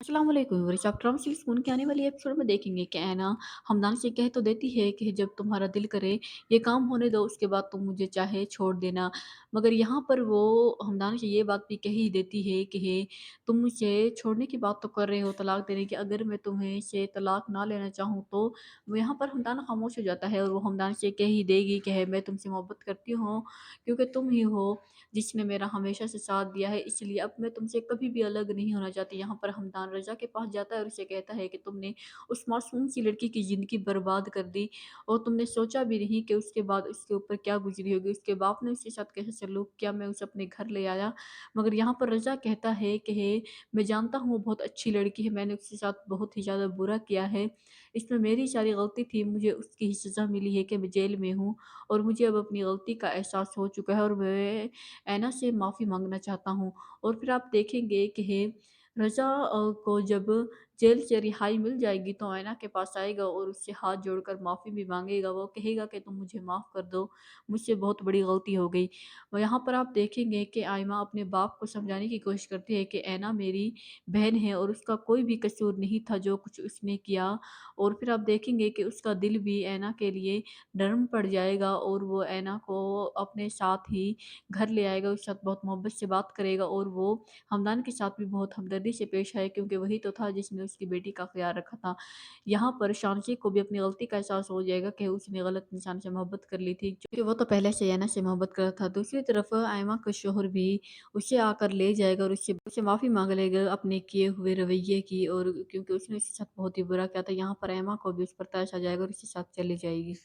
अस्सलाम वालेकुम व्यूअर्स। आप ट्रम्प सीरीज़ के आने वाली एपिसोड में देखेंगे कि ऐना हमदान से कह तो देती है कि जब तुम्हारा दिल करे ये काम होने दो, उसके बाद तुम मुझे चाहे छोड़ देना। मगर यहाँ पर वो हमदान से ये बात भी कह ही देती है कि तुम मुझसे छोड़ने की बात तो कर रहे हो, तलाक देने की। अगर मैं तुम्हें से तलाक ना लेना चाहूँ तो वो यहाँ पर हमदान खामोश हो जाता है और वो हमदान से कह ही देगी कि मैं तुमसे मोहब्बत करती हूँ, क्योंकि तुम ही हो जिसने मेरा हमेशा से साथ दिया है, इसलिए अब मैं तुमसे कभी भी अलग नहीं होना चाहती। यहाँ पर हमदान रज़ा के पास जाता है और उसे कहता है कि तुमने उस मासूम सी लड़की की ज़िंदगी बर्बाद कर दी और तुमने सोचा भी नहीं कि उसके बाद उसके ऊपर क्या गुज़री होगी। उसके बाप ने उसके साथ कैसे सलूक किया, मैं उसे अपने घर ले आया। मगर यहाँ पर रज़ा कहता है कि मैं जानता हूँ वो बहुत अच्छी लड़की है, मैंने उसके साथ बहुत ही ज़्यादा बुरा किया है। इसमें मेरी सारी गलती थी, मुझे उसकी ही सज़ा मिली है कि मैं जेल में हूँ और मुझे अब अपनी गलती का एहसास हो चुका है और मैं ऐना से माफ़ी माँगना चाहता हूँ। और फिर आप देखेंगे कि रज़ा को जब जेल से रिहाई मिल जाएगी तो ऐना के पास आएगा और उससे हाथ जोड़कर माफ़ी भी माँगेगा। वो कहेगा कि तुम मुझे माफ़ कर दो, मुझसे बहुत बड़ी गलती हो गई। और यहाँ पर आप देखेंगे कि आयमा अपने बाप को समझाने की कोशिश करती है कि ऐना मेरी बहन है और उसका कोई भी कसूर नहीं था जो कुछ उसने किया। और फिर आप देखेंगे कि उसका दिल भी ऐना के लिए नरम पड़ जाएगा और वो ऐना को अपने साथ ही घर ले आएगा, उसके साथ बहुत मोहब्बत से बात करेगा और वो हमदान के साथ भी बहुत हमदर्दी से पेश आए, क्योंकि वही तो था जिसने उसकी बेटी का ख़्याल रखा था। यहाँ पर शानची को भी अपनी गलती का एहसास हो जाएगा कि उसने गलत इंसान से मोहब्बत कर ली थी, क्योंकि वो तो पहले से ऐना से मोहब्बत कर रहा था। दूसरी तरफ आयमा का शौहर भी उसे आकर ले जाएगा और उससे माफ़ी माँग लेगा अपने किए हुए रवैये की, और क्योंकि उसने उसके साथ बहुत ही बुरा किया था। यहाँ पर ऐमा को भी उस पर तरस आ जाएगा और उसके साथ चली जाएगी।